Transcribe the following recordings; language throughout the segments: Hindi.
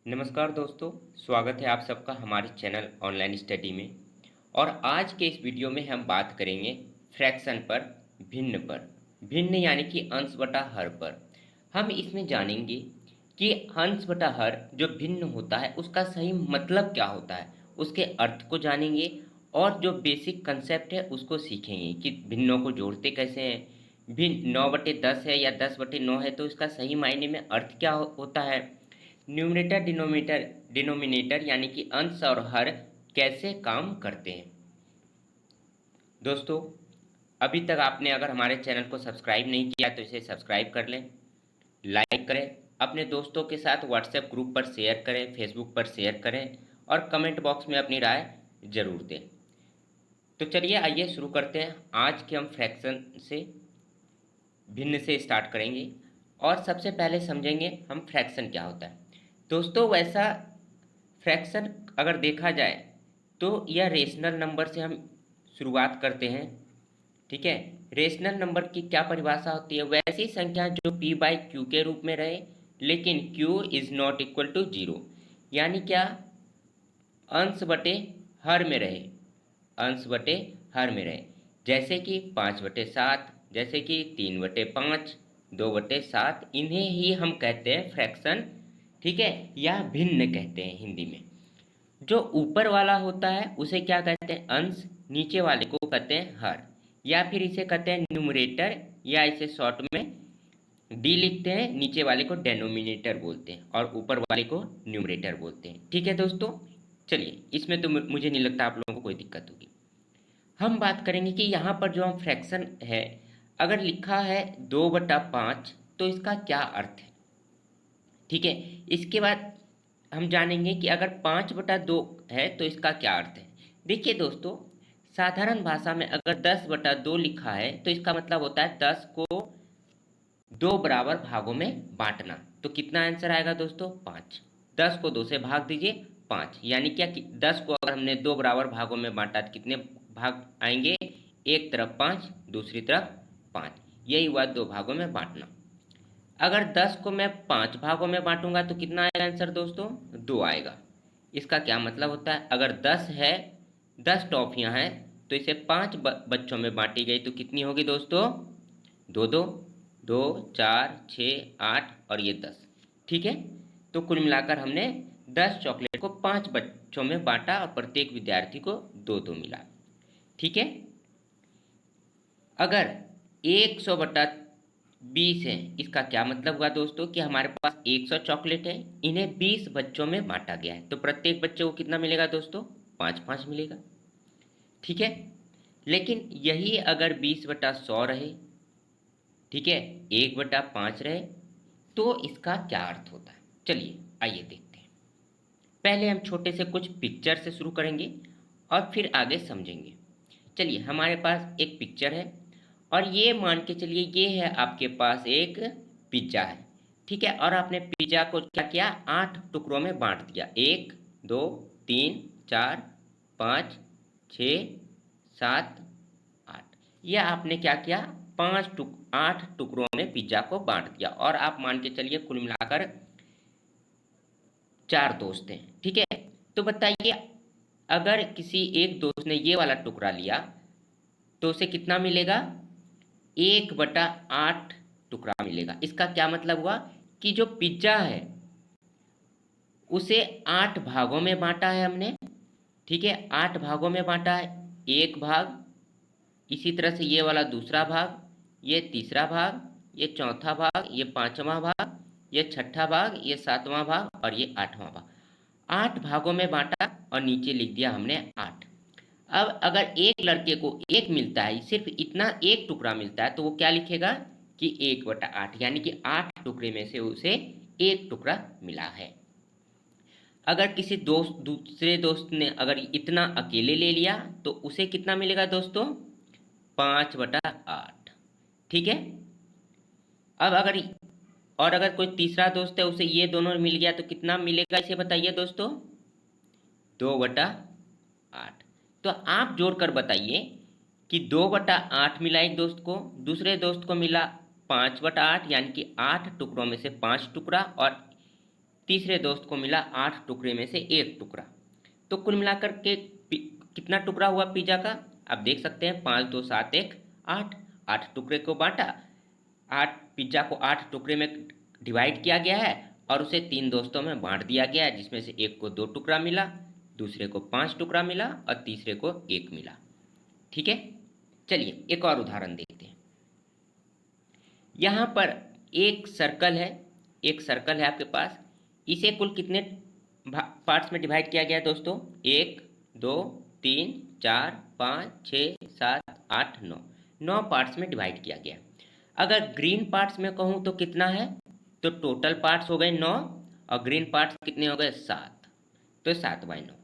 नमस्कार दोस्तों, स्वागत है आप सबका हमारे चैनल ऑनलाइन स्टडी में। और आज के इस वीडियो में हम बात करेंगे फ्रैक्शन पर। भिन्न यानी कि अंश बटा हर पर। हम इसमें जानेंगे कि अंश बटा हर जो भिन्न होता है उसका सही मतलब क्या होता है, उसके अर्थ को जानेंगे और जो बेसिक कंसेप्ट है उसको सीखेंगे कि भिन्नों को जोड़ते कैसे हैं। भिन्न 9/10 है या 10/9 है तो इसका सही मायने में अर्थ क्या होता है। न्यूमरेटर डिनोमिनेटर यानी कि अंश और हर कैसे काम करते हैं। दोस्तों, अभी तक आपने अगर हमारे चैनल को सब्सक्राइब नहीं किया तो इसे सब्सक्राइब कर लें, लाइक करें, अपने दोस्तों के साथ व्हाट्सएप ग्रुप पर शेयर करें, फेसबुक पर शेयर करें और कमेंट बॉक्स में अपनी राय जरूर दें। तो चलिए आइए शुरू करते हैं। आज के हम फ्रैक्शन से भिन्न से स्टार्ट करेंगे और सबसे पहले समझेंगे हम फ्रैक्शन क्या होता है। दोस्तों, वैसा फ्रैक्शन अगर देखा जाए तो यह रेशनल नंबर से हम शुरुआत करते हैं। ठीक है, रेशनल नंबर की क्या परिभाषा होती है? वैसी संख्या जो p/q के रूप में रहे लेकिन q is not equal to 0, यानी क्या? अंश बटे हर में रहे, अंश बटे हर में रहे। जैसे कि 5/7, जैसे कि 3/5, 2/7, इन्हें ही हम कहते हैं फ्रैक्शन। ठीक है, या भिन्न कहते हैं हिंदी में। जो ऊपर वाला होता है उसे क्या कहते हैं? अंश। नीचे वाले को कहते हैं हर, या फिर इसे कहते हैं न्यूमरेटर, या इसे शॉर्ट में डी लिखते हैं। नीचे वाले को डेनोमिनेटर बोलते हैं और ऊपर वाले को न्यूमरेटर बोलते हैं। ठीक है दोस्तों, चलिए इसमें तो मुझे नहीं लगता आप लोगों को कोई दिक्कत होगी। हम बात करेंगे कि यहाँ पर जो हम फ्रैक्शन है, अगर लिखा है 2/5 तो इसका क्या अर्थ है। ठीक है, इसके बाद हम जानेंगे कि अगर 5/2 है तो इसका क्या अर्थ है। देखिए दोस्तों, साधारण भाषा में अगर 10/2 लिखा है तो इसका मतलब होता है 10 को 2 बराबर भागों में बांटना। तो कितना आंसर आएगा दोस्तों? 5। 10 को 2 से भाग दीजिए, 5। यानी क्या कि 10 को अगर हमने 2 बराबर भागों में बांटा तो कितने भाग आएंगे? एक तरफ 5, दूसरी तरफ 5। यही हुआ 2 भागों में बांटना। अगर 10 को मैं 5 भागों में बांटूंगा तो कितना आएगा आंसर दोस्तों? 2 आएगा। इसका क्या मतलब होता है? अगर 10 है, 10 टॉफियां हैं तो इसे 5 बच्चों में बांटी गई तो कितनी होगी दोस्तों? 2 2, 2 4 6 8 और ये 10। ठीक है, तो कुल मिलाकर हमने 10 चॉकलेट को 5 बच्चों में बांटा और प्रत्येक विद्यार्थी को 2 2 मिला। ठीक है, अगर 100/20 है, इसका क्या मतलब हुआ दोस्तों कि हमारे पास 100 चॉकलेट है, इन्हें 20 बच्चों में बांटा गया है तो प्रत्येक बच्चे को कितना मिलेगा दोस्तों? 5 5 मिलेगा। ठीक है, लेकिन यही अगर 20/100 रहे, ठीक है, 1/5 रहे, तो इसका क्या अर्थ होता है? चलिए आइए देखते हैं। पहले हम छोटे से कुछ पिक्चर से शुरू करेंगे और फिर आगे समझेंगे। चलिए, हमारे पास एक पिक्चर है और ये मान के चलिए ये है आपके पास एक पिज्ज़ा है। ठीक है, और आपने पिज्ज़ा को क्या किया? 8 टुकड़ों में बांट दिया। 1 2 3 4 5 6 7 8। यह आपने क्या किया? 8 टुकड़ों में पिज्ज़ा को बांट दिया और आप मान के चलिए कुल मिलाकर 4 दोस्त हैं। ठीक है, तो बताइए अगर किसी एक दोस्त ने ये वाला टुकड़ा लिया तो उसे कितना मिलेगा? 1/8 टुकड़ा मिलेगा। इसका क्या मतलब हुआ कि जो पिज्जा है उसे 8 भागों में बांटा है हमने। ठीक है, 8 भागों में बांटा है। एक भाग, इसी तरह से ये वाला दूसरा भाग, ये तीसरा भाग, ये चौथा भाग, ये पांचवा भाग, ये छठा भाग, ये सातवां भाग और ये 8वां भाग। 8 भागों में बांटा और नीचे लिख दिया हमने 8। अब अगर एक लड़के को एक मिलता है, सिर्फ इतना एक टुकड़ा मिलता है, तो वो क्या लिखेगा कि 1/8, यानी कि 8 टुकड़े में से उसे एक टुकड़ा मिला है। अगर किसी दूसरे दोस्त ने अगर इतना अकेले ले लिया तो उसे कितना मिलेगा दोस्तों? 5/8। ठीक है, अब अगर कोई तीसरा दोस्त है उसे ये दोनों मिल गया तो कितना मिलेगा इसे बताइए दोस्तों? 2/8। तो आप जोड़कर बताइए कि 2/8 मिला एक दोस्त को, दूसरे दोस्त को मिला 5/8, यानी कि 8 टुकड़ों में से 5 टुकड़ा, और तीसरे दोस्त को मिला 8 टुकड़े में से 1 टुकड़ा। तो कुल मिलाकर के कितना टुकड़ा हुआ पिज्ज़ा का? आप देख सकते हैं 5 2 7 1 8। 8 टुकड़े को बांटा, 8 पिज्ज़ा को 8 टुकड़े में डिवाइड किया गया है और उसे 3 दोस्तों में बांट दिया गया है, जिसमें से एक को 2 टुकड़ा मिला, दूसरे को 5 टुकड़ा मिला और तीसरे को 1 मिला। ठीक है, चलिए एक और उदाहरण देखते हैं। यहाँ पर एक सर्कल है आपके पास। इसे कुल कितने पार्ट्स में डिवाइड किया गया है दोस्तों? 1 2 3 4 5 6 7 8 9, 9 पार्ट्स में डिवाइड किया गया। अगर ग्रीन पार्ट्स में कहूँ तो कितना है? तो टोटल पार्ट्स हो गए 9 और ग्रीन पार्ट्स कितने हो गए? 7, तो 7/9।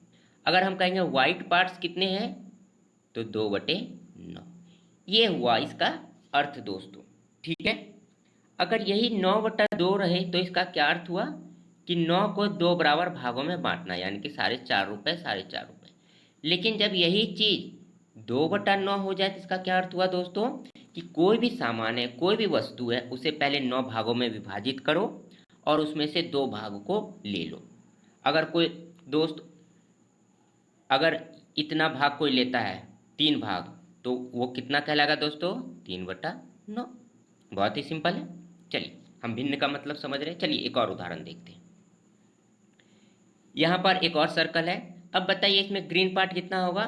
अगर हम कहेंगे वाइट पार्ट्स कितने हैं? तो 2/9। ये हुआ इसका अर्थ दोस्तों। ठीक है, अगर यही 9/2 रहे तो इसका क्या अर्थ हुआ कि 9 को 2 बराबर भागों में बांटना, यानी कि 4.5 रुपये 4.5 रुपये। लेकिन जब यही चीज़ 2/9 हो जाए तो इसका क्या अर्थ हुआ दोस्तों कि कोई भी सामान है, कोई भी वस्तु है, उसे पहले 9 भागों में विभाजित करो और उसमें से 2 भाग को ले लो। अगर कोई दोस्त अगर इतना भाग कोई लेता है 3 भाग, तो वो कितना कहलाएगा दोस्तों? 3/9। बहुत ही सिंपल है। चलिए हम भिन्न का मतलब समझ रहे हैं। चलिए एक और उदाहरण देखते हैं। यहाँ पर एक और सर्कल है। अब बताइए इसमें ग्रीन पार्ट कितना होगा?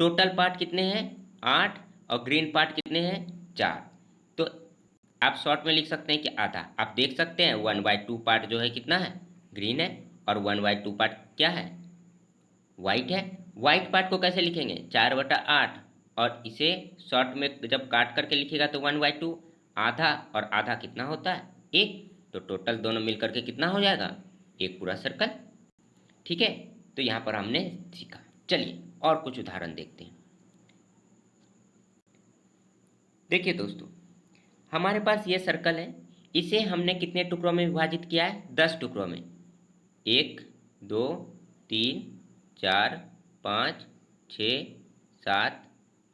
टोटल पार्ट कितने हैं? 8 और ग्रीन पार्ट कितने हैं? 4। तो आप शॉर्ट में लिख सकते हैं कि आधा। आप देख सकते हैं 1/2 पार्ट जो है कितना है? ग्रीन है। और 1/2 पार्ट क्या है? वाइट है। वाइट पार्ट को कैसे लिखेंगे? 4/8। और इसे शॉर्ट में जब काट करके लिखेगा तो 1/2। आधा और आधा कितना होता है? 1। तो टोटल दोनों मिलकर के कितना हो जाएगा? एक पूरा सर्कल। ठीक है, तो यहाँ पर हमने सीखा। चलिए और कुछ उदाहरण देखते हैं। देखिए दोस्तों, हमारे पास ये सर्कल है। इसे हमने कितने टुकड़ों में विभाजित किया है? 10 टुकड़ों में। 1 2 3 4 5 6 7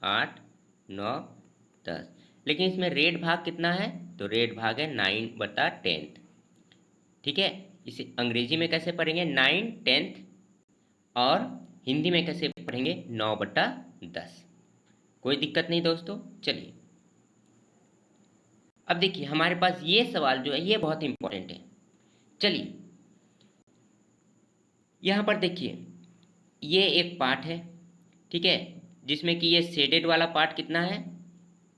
8 9 10। लेकिन इसमें रेड भाग कितना है? तो रेड भाग है 9/10। ठीक है, इसे अंग्रेजी में कैसे पढ़ेंगे? 9/10। और हिंदी में कैसे पढ़ेंगे? 9/10। कोई दिक्कत नहीं दोस्तों। चलिए अब देखिए हमारे पास ये सवाल जो है ये बहुत इंपॉर्टेंट है। चलिए यहाँ पर देखिए ये एक पार्ट है, ठीक है, जिसमें कि ये शेडेड वाला पार्ट कितना है?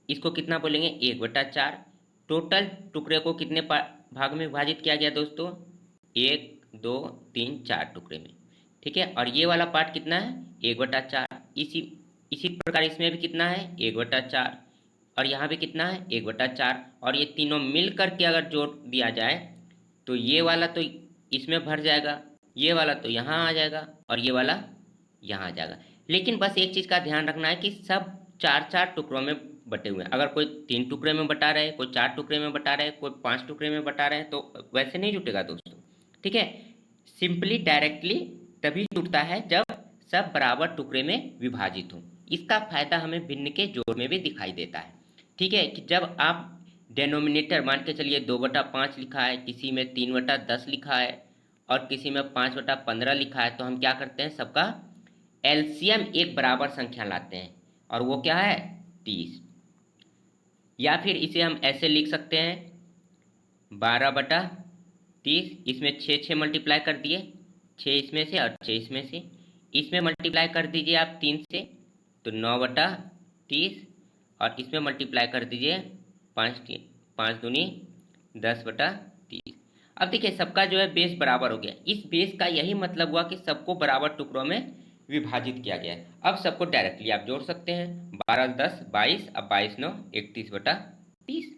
इसको कितना बोलेंगे? 1/4। टोटल टुकड़े को कितने भाग में विभाजित किया गया दोस्तों? 1 2 3 4 टुकड़े में। ठीक है, और ये वाला पार्ट कितना है? 1/4। इसी प्रकार इसमें भी कितना है? 1/4। और यहाँ भी कितना है? 1/4। और ये तीनों मिल करके अगर जोड़ दिया जाए तो ये वाला तो इसमें भर जाएगा, ये वाला तो यहाँ आ जाएगा और ये वाला यहाँ आ जाएगा। लेकिन बस एक चीज़ का ध्यान रखना है कि सब 4-4 टुकड़ों में बटे हुए हैं। अगर कोई 3 टुकड़े में बटा रहे, कोई 4 टुकड़े में बटा रहे, कोई 5 टुकड़े में बटा रहे, तो वैसे नहीं जुटेगा दोस्तों। ठीक है, सिंपली डायरेक्टली तभी जुटता है जब सब बराबर टुकड़े में विभाजित हो। इसका फायदा हमें भिन्न के जोड़ में भी दिखाई देता है। ठीक है, कि जब आप डेनोमिनेटर मान के चलिए 2/5 लिखा है, किसी में 3/10 लिखा है और किसी में 5/15 लिखा है, तो हम क्या करते हैं? सबका एलसीएम एक बराबर संख्या लाते हैं और वो क्या है? 30। या फिर इसे हम ऐसे लिख सकते हैं 12/30। इसमें 6 मल्टीप्लाई कर दिए, 6 इसमें से और 6 इसमें से। इसमें मल्टीप्लाई कर दीजिए आप 3 से तो 9/30। और इसमें मल्टीप्लाई कर दीजिए 5 दूनी 10/30। अब देखिए सबका जो है बेस बराबर हो गया। इस बेस का यही मतलब हुआ कि सबको बराबर टुकड़ों में विभाजित किया गया है। अब सबको डायरेक्टली आप जोड़ सकते हैं। 12 10 22, अब 22 9 31/30।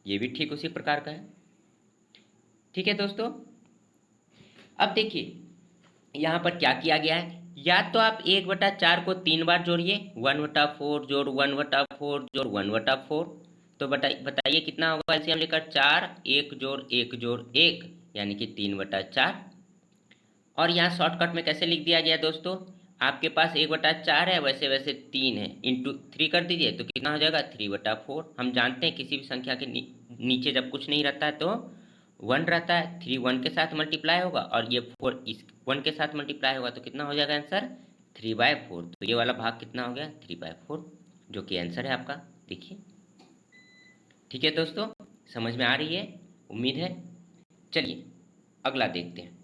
ये भी ठीक उसी प्रकार का है। ठीक है दोस्तों, अब देखिए यहाँ पर क्या किया गया है। या तो आप 1/4 को 3 बार जोड़िए, 1/4 जोड़ 1/4 जोड़ 1/4। तो बताइए कितना होगा? ऐसे हम लेकर 4 1 जोड़ 1 जोड़ 1 यानी कि 3/4। और यहाँ शॉर्टकट में कैसे लिख दिया गया दोस्तों? आपके पास 1/4 है, वैसे वैसे 3 है, इंटू 3 कर दीजिए तो कितना हो जाएगा? 3/4। हम जानते हैं किसी भी संख्या के नीचे जब कुछ नहीं रहता है तो 1 रहता है, 3 1 के साथ मल्टीप्लाई होगा और ये 4 इस 1 के साथ मल्टीप्लाई होगा, तो कितना हो जाएगा आंसर 3/4। तो ये वाला भाग कितना हो गया 3/4, जो कि आंसर है आपका। देखिए, ठीक है दोस्तों, समझ में आ रही है, उम्मीद है। चलिए अगला देखते हैं।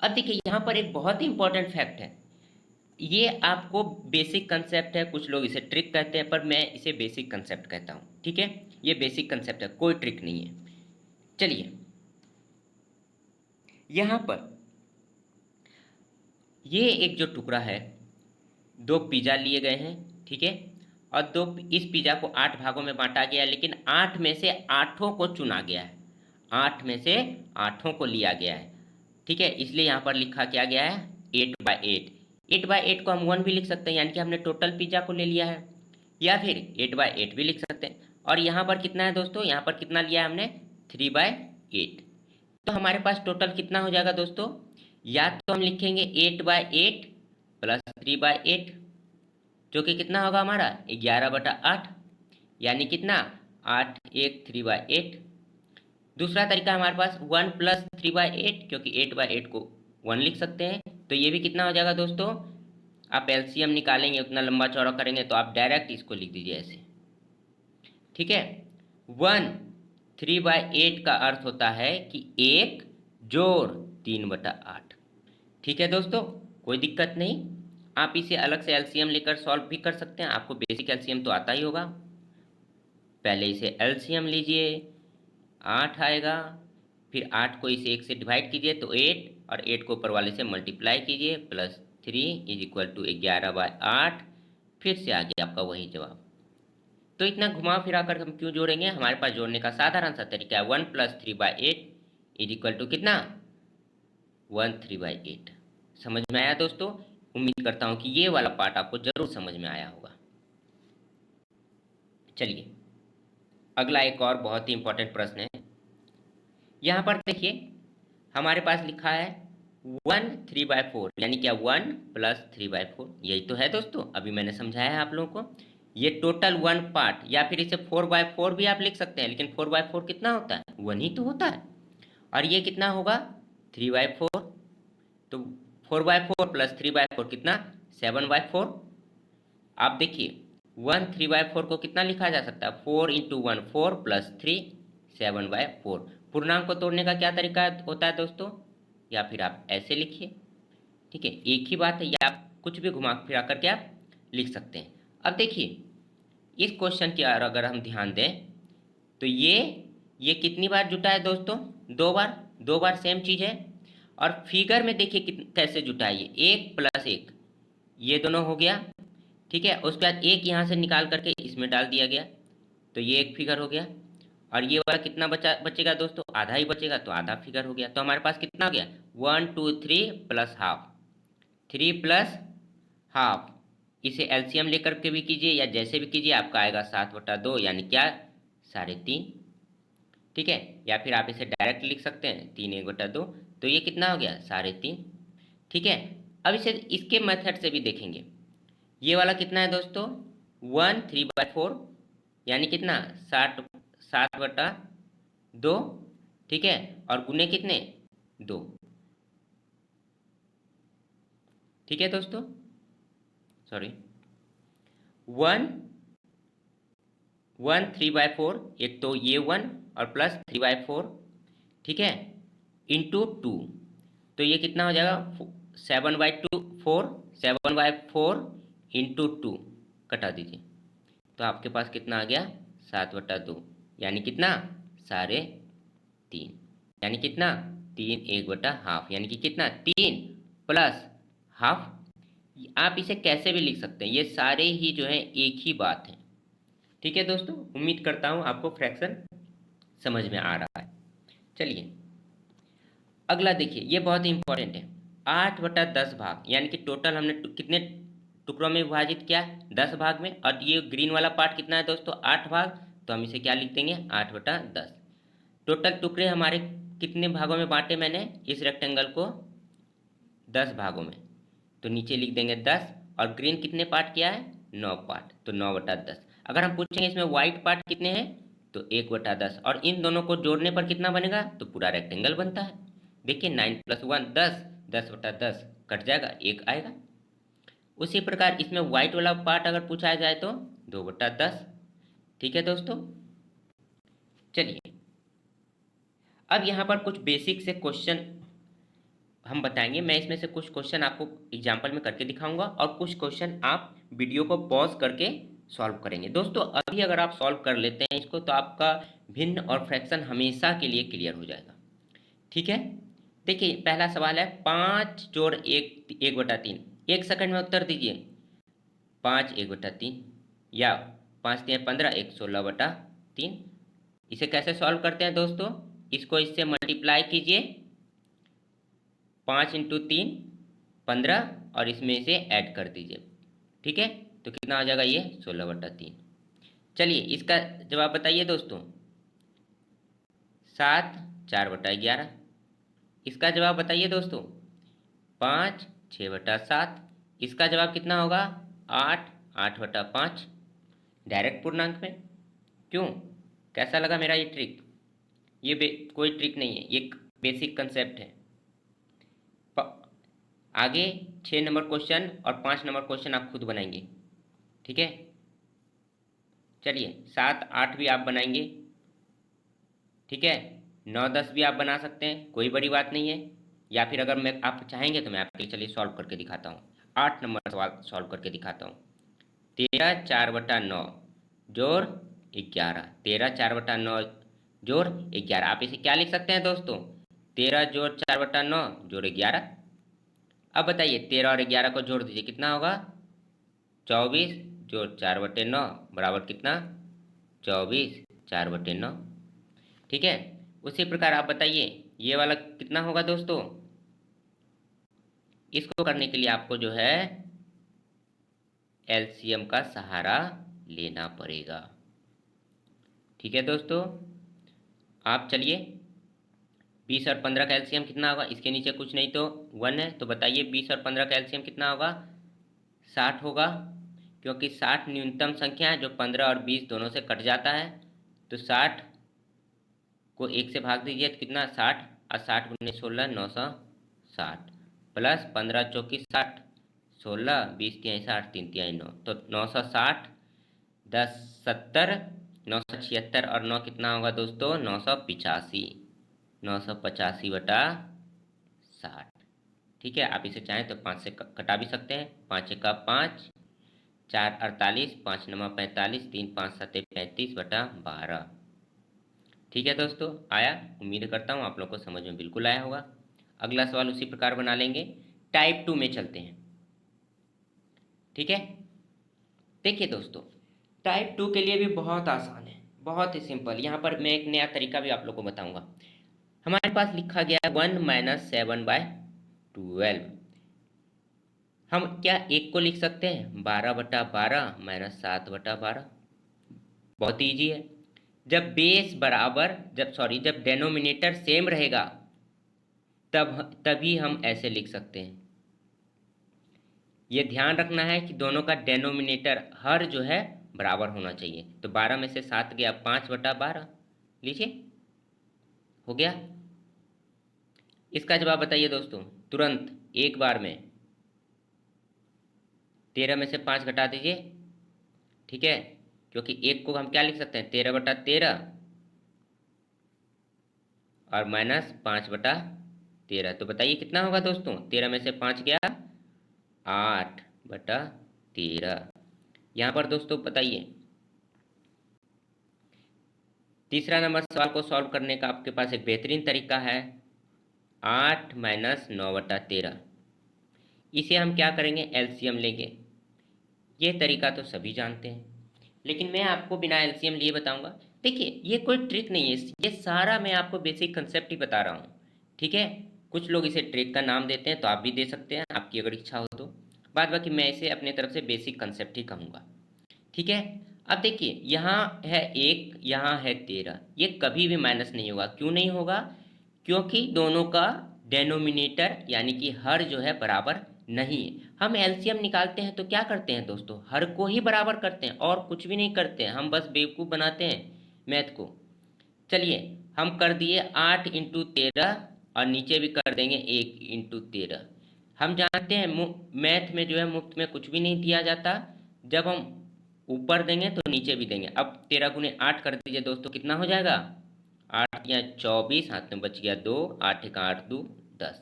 अब देखिए यहाँ पर एक बहुत ही इंपॉर्टेंट फैक्ट है। ये आपको बेसिक कंसेप्ट है, कुछ लोग इसे ट्रिक कहते हैं, पर मैं इसे बेसिक कंसेप्ट कहता हूँ। ठीक है, ये बेसिक कंसेप्ट है, कोई ट्रिक नहीं है। चलिए यहाँ पर ये एक जो टुकड़ा है, 2 पिज़्ज़ा लिए गए हैं, ठीक है, और इस पिज़्ज़ा को 8 भागों में बांटा गया, लेकिन 8 में से 8 को चुना गया है, 8 में से 8 को लिया गया है। ठीक है, इसलिए यहाँ पर लिखा क्या गया है 8/8। 8/8 को हम 1 भी लिख सकते हैं, यानी कि हमने टोटल पिज़्ज़ा को ले लिया है, या फिर 8/8 भी लिख सकते हैं। और यहाँ पर कितना है दोस्तों, यहाँ पर कितना लिया है हमने 3/8। तो हमारे पास टोटल कितना हो जाएगा दोस्तों, या तो हम लिखेंगे 8/8 प्लस 3/8, जो कि कितना होगा हमारा 11/8, यानी कितना 8 1 3/8। दूसरा तरीका हमारे पास 1 प्लस 3/8, क्योंकि 8/8 को 1 लिख सकते हैं, तो ये भी कितना हो जाएगा दोस्तों, आप एलसीएम निकालेंगे, उतना लंबा चौड़ा करेंगे, तो आप डायरेक्ट इसको लिख दीजिए ऐसे। ठीक है, 1 3/8 का अर्थ होता है कि 1 जोड़ 3/8। ठीक है दोस्तों, कोई दिक्कत नहीं, आप इसे अलग से एलसीएम लेकर सॉल्व भी कर सकते हैं, आपको बेसिक एलसीएम तो आता ही होगा। पहले इसे एलसीएम लीजिए, 8 आएगा, फिर 8 को इसे 1 से डिवाइड कीजिए तो 8, और 8 को ऊपर वाले से मल्टीप्लाई कीजिए, +3 = 11/8, फिर से आ गया आपका वही जवाब। तो इतना घुमा फिरा कर हम क्यों जोड़ेंगे, हमारे पास जोड़ने का साधारण सा तरीका है, 1 + 3/8 = कितना 1/3/8। समझ में आया दोस्तों, उम्मीद करता हूँ कि ये वाला पार्ट आपको जरूर समझ में आया होगा। चलिए अगला एक और बहुत ही इंपॉर्टेंट प्रश्न है। यहाँ पर देखिए हमारे पास लिखा है 1 3/4, यानी क्या 1 + 3/4, यही तो है दोस्तों, अभी मैंने समझाया है आप लोगों को। ये टोटल 1 पार्ट, या फिर इसे 4/4 भी आप लिख सकते हैं, लेकिन 4/4 कितना होता है 1 ही तो होता है, और ये कितना होगा 3/4। तो 4/4 + 3/4 कितना 7/4। आप देखिए 1 3/4 को कितना लिखा जा सकता है, 4 × 1 4 + 3 7/4। पूर्णांक को तोड़ने का क्या तरीका होता है दोस्तों, या फिर आप ऐसे लिखिए। ठीक है, एक ही बात है, या आप कुछ भी घुमा फिरा करके आप लिख सकते हैं। अब देखिए इस क्वेश्चन की अगर हम ध्यान दें तो ये कितनी बार जुटा है दोस्तों, 2 बार, 2 बार सेम चीज़ है। और फिगर में देखिए कैसे जुटा है, ये 1 + 1, ये दोनों हो गया। ठीक है, उसके बाद एक यहाँ से निकाल करके इसमें डाल दिया गया, तो ये एक फिगर हो गया। और ये वाला कितना बचेगा दोस्तों, आधा ही बचेगा, तो आधा फिगर हो गया। तो हमारे पास कितना हो गया 1 2 3 + हाफ, 3 + हाफ। इसे एलसीएम लेकर के भी कीजिए या जैसे भी कीजिए, आपका आएगा 7/2, यानी क्या 3.5। ठीक है, या फिर आप इसे डायरेक्ट लिख सकते हैं 3 1/2, तो ये कितना हो गया 3.5। ठीक है, अब इसे इसके मेथड से भी देखेंगे। ये वाला कितना है दोस्तों 1 3/4, यानी कितना 7/2। ठीक है, और गुने कितने 2। ठीक है दोस्तों, सॉरी 1 3/4, एक तो ये 1 और प्लस 3/4, ठीक है, × 2, तो ये कितना हो जाएगा 7/4, 7/4 × 2 कटा दीजिए, तो आपके पास कितना आ गया 7/2, यानी कितना 3.5, यानी कितना 3 1/2, यानी कि कितना 3 + हाफ। आप इसे कैसे भी लिख सकते हैं, ये सारे ही जो है एक ही बात है। ठीक है दोस्तों, उम्मीद करता हूँ आपको फ्रैक्शन समझ में आ रहा है। चलिए अगला देखिए, ये बहुत ही इंपॉर्टेंट है, 8/10 भाग, यानी कि टोटल हमने कितने टुकड़ों में विभाजित किया 10 भाग में, और ये ग्रीन वाला पार्ट कितना है दोस्तों 8 भाग, तो हम इसे क्या लिख देंगे 8/10। टोटल टुकड़े हमारे कितने भागों में बांटे मैंने इस रेक्टेंगल को 10 भागों में, तो नीचे लिख देंगे 10, और ग्रीन कितने पार्ट किया है 9 पार्ट, तो 9/10। अगर हम पूछेंगे इसमें व्हाइट पार्ट कितने हैं, तो 1/10, और इन दोनों को जोड़ने पर कितना बनेगा, तो पूरा रेक्टेंगल बनता है। देखिए 9 + 1 10, 10/10 कट जाएगा, 1 आएगा। उसी प्रकार इसमें व्हाइट वाला पार्ट अगर पूछा जाए तो 2/10। ठीक है दोस्तों, चलिए अब यहाँ पर कुछ बेसिक से क्वेश्चन हम बताएंगे। मैं इसमें से कुछ क्वेश्चन आपको एग्जाम्पल में करके दिखाऊंगा और कुछ क्वेश्चन आप वीडियो को पॉज करके सॉल्व करेंगे। दोस्तों अभी अगर आप सॉल्व कर लेते हैं इसको तो आपका भिन्न और फ्रैक्शन हमेशा के लिए क्लियर हो जाएगा। ठीक है, देखिए पहला सवाल है 5 जोड़ 1 1/3। 1 सेकंड में उत्तर दीजिए। 5 1/3 या 5 3 15 1 16/3। इसे कैसे सॉल्व करते हैं दोस्तों, इसको इससे मल्टीप्लाई कीजिए, 5 × 3 15 और इसमें इसे ऐड कर दीजिए। ठीक है, तो कितना हो जाएगा ये 16/3। चलिए इसका जवाब बताइए दोस्तों। 7 4/11। इसका जवाब बताइए दोस्तों। 5 6/7। इसका जवाब कितना होगा 8 8/5। डायरेक्ट पूर्णांक में। क्यों, कैसा लगा मेरा ये ट्रिक? ये कोई ट्रिक नहीं है, ये बेसिक कंसेप्ट है। आगे 6 नंबर क्वेश्चन और 5 नंबर क्वेश्चन आप खुद बनाएंगे। ठीक है, चलिए 7 8 भी आप बनाएंगे। ठीक है, 9 10 भी आप बना सकते हैं, कोई बड़ी बात नहीं है। या फिर अगर मैं आप चाहेंगे तो मैं आपके लिए चलिए सॉल्व करके दिखाता हूँ। 8 नंबर सवाल सॉल्व करके दिखाता हूँ। 13 4/9 जोड़ 11। 13 4/9 जोड़ 11। आप इसे क्या लिख सकते हैं दोस्तों, 13 जोड़ 4/9 जोड़ 11। अब बताइए 13 और 11 को जोड़ दीजिए, कितना होगा 24 जोड़ 4/9 बराबर कितना 24 4/9। ठीक है, उसी प्रकार आप बताइए ये वाला कितना होगा दोस्तों। इसको करने के लिए आपको जो है एलसीएम का सहारा लेना पड़ेगा। ठीक है दोस्तों, आप चलिए 20 और 15 का एलसीएम कितना होगा, इसके नीचे कुछ नहीं तो 1 है, तो बताइए 20 और 15 का एलसीएम कितना होगा 60 होगा, क्योंकि 60 न्यूनतम संख्या है जो 15 और 20 दोनों से कट जाता है। तो 60 को 1 से भाग दीजिए तो कितना 60, और 60 × 16 960 प्लस 15 चौकी 60 16 20 तिहाई 60 3 तिहाई 9, तो 960 10 70 976 और 9 कितना होगा दोस्तों 985। 985/60। ठीक है, आप इसे चाहें तो 5 से कटा भी सकते हैं। 5 × 5 4 48 5 9 45 3 5 7 35/12। ठीक है दोस्तों, आया? उम्मीद करता हूँ आप लोग को समझ में बिल्कुल आया होगा। अगला सवाल उसी प्रकार बना लेंगे। टाइप 2 में चलते हैं। ठीक है, देखिए दोस्तों टाइप 2 के लिए भी बहुत आसान है, बहुत ही सिंपल। यहाँ पर मैं एक नया तरीका भी आप लोग को बताऊंगा। हमारे पास लिखा गया है 1 - 7/12। हम क्या एक को लिख सकते हैं 12/12 - 7/12। बहुत ईजी है। जब बेस बराबर जब डेनोमिनेटर सेम रहेगा तभी हम ऐसे लिख सकते हैं। ये ध्यान रखना है कि दोनों का डेनोमिनेटर हर जो है बराबर होना चाहिए। तो 12 में से 7 गया 5/12, लीजिए हो गया। इसका जवाब बताइए दोस्तों तुरंत एक बार में। 13 में से 5 घटा दीजिए। ठीक है, क्योंकि एक को हम क्या लिख सकते हैं 13/13 और -5/13। तो बताइए कितना होगा दोस्तों, 13 में से 5 गया 8/13। यहाँ पर दोस्तों बताइए तीसरा नंबर सवाल को सॉल्व करने का आपके पास एक बेहतरीन तरीका है 8 - 9/13। इसे हम क्या करेंगे एलसीएम लेंगे। ये तरीका तो सभी जानते हैं, लेकिन मैं आपको बिना एलसीएम लिए बताऊंगा। देखिए ये कोई ट्रिक नहीं है, ये सारा मैं आपको बेसिक कंसेप्ट ही बता रहा हूँ। ठीक है, कुछ लोग इसे ट्रिक का नाम देते हैं तो आप भी दे सकते हैं, आपकी अगर इच्छा हो तो। बाद बाकी मैं इसे अपने तरफ से बेसिक कंसेप्ट ही कहूँगा। ठीक है, अब देखिए यहाँ है 1, यहाँ है 13, ये कभी भी माइनस नहीं होगा। क्यों नहीं होगा, क्योंकि दोनों का डेनोमिनेटर यानी कि हर जो है बराबर नहीं है। हम एलसीएम निकालते हैं तो क्या करते हैं दोस्तों, हर को ही बराबर करते हैं और कुछ भी नहीं करते हैं, हम बस बेवकूफ़ बनाते हैं। मैथ को। चलिए हम कर दिए 8 इंटू 13 और नीचे भी कर देंगे 1 इंटू 13। हम जानते हैं मैथ में जो है मुफ्त में कुछ भी नहीं दिया जाता, जब हम ऊपर देंगे तो नीचे भी देंगे। अब 13 गुने 8 कर दीजिए दोस्तों, कितना हो जाएगा? 8 या 24, हाथ में बच गया 2, 8 का 8 2 10,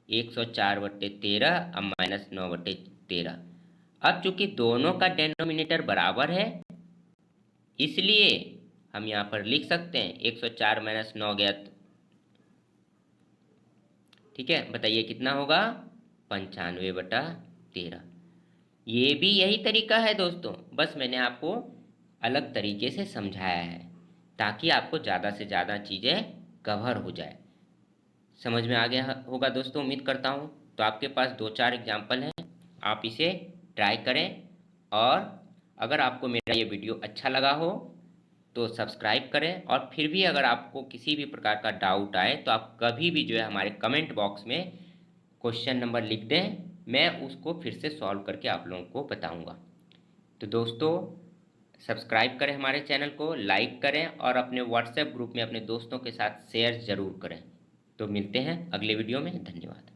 104/13 अब -9/13। अब चूंकि दोनों का डेनोमिनेटर बराबर है, इसलिए हम यहाँ पर लिख सकते हैं 104 - 9 गया, ठीक है। बताइए कितना होगा? 95/13। ये भी यही तरीका है दोस्तों, बस मैंने आपको अलग तरीके से समझाया है ताकि आपको ज़्यादा से ज़्यादा चीज़ें कवर हो जाए। समझ में आ गया होगा दोस्तों, उम्मीद करता हूँ। तो आपके पास 2-4 एग्जाम्पल हैं, आप इसे ट्राई करें। और अगर आपको मेरा ये वीडियो अच्छा लगा हो तो सब्सक्राइब करें, और फिर भी अगर आपको किसी भी प्रकार का डाउट आए तो आप कभी भी जो है हमारे कमेंट बॉक्स में क्वेश्चन नंबर लिख दें, मैं उसको फिर से सॉल्व करके आप लोगों को बताऊंगा। तो दोस्तों सब्सक्राइब करें हमारे चैनल को, लाइक करें और अपने व्हाट्सएप ग्रुप में अपने दोस्तों के साथ शेयर ज़रूर करें। तो मिलते हैं अगले वीडियो में, धन्यवाद।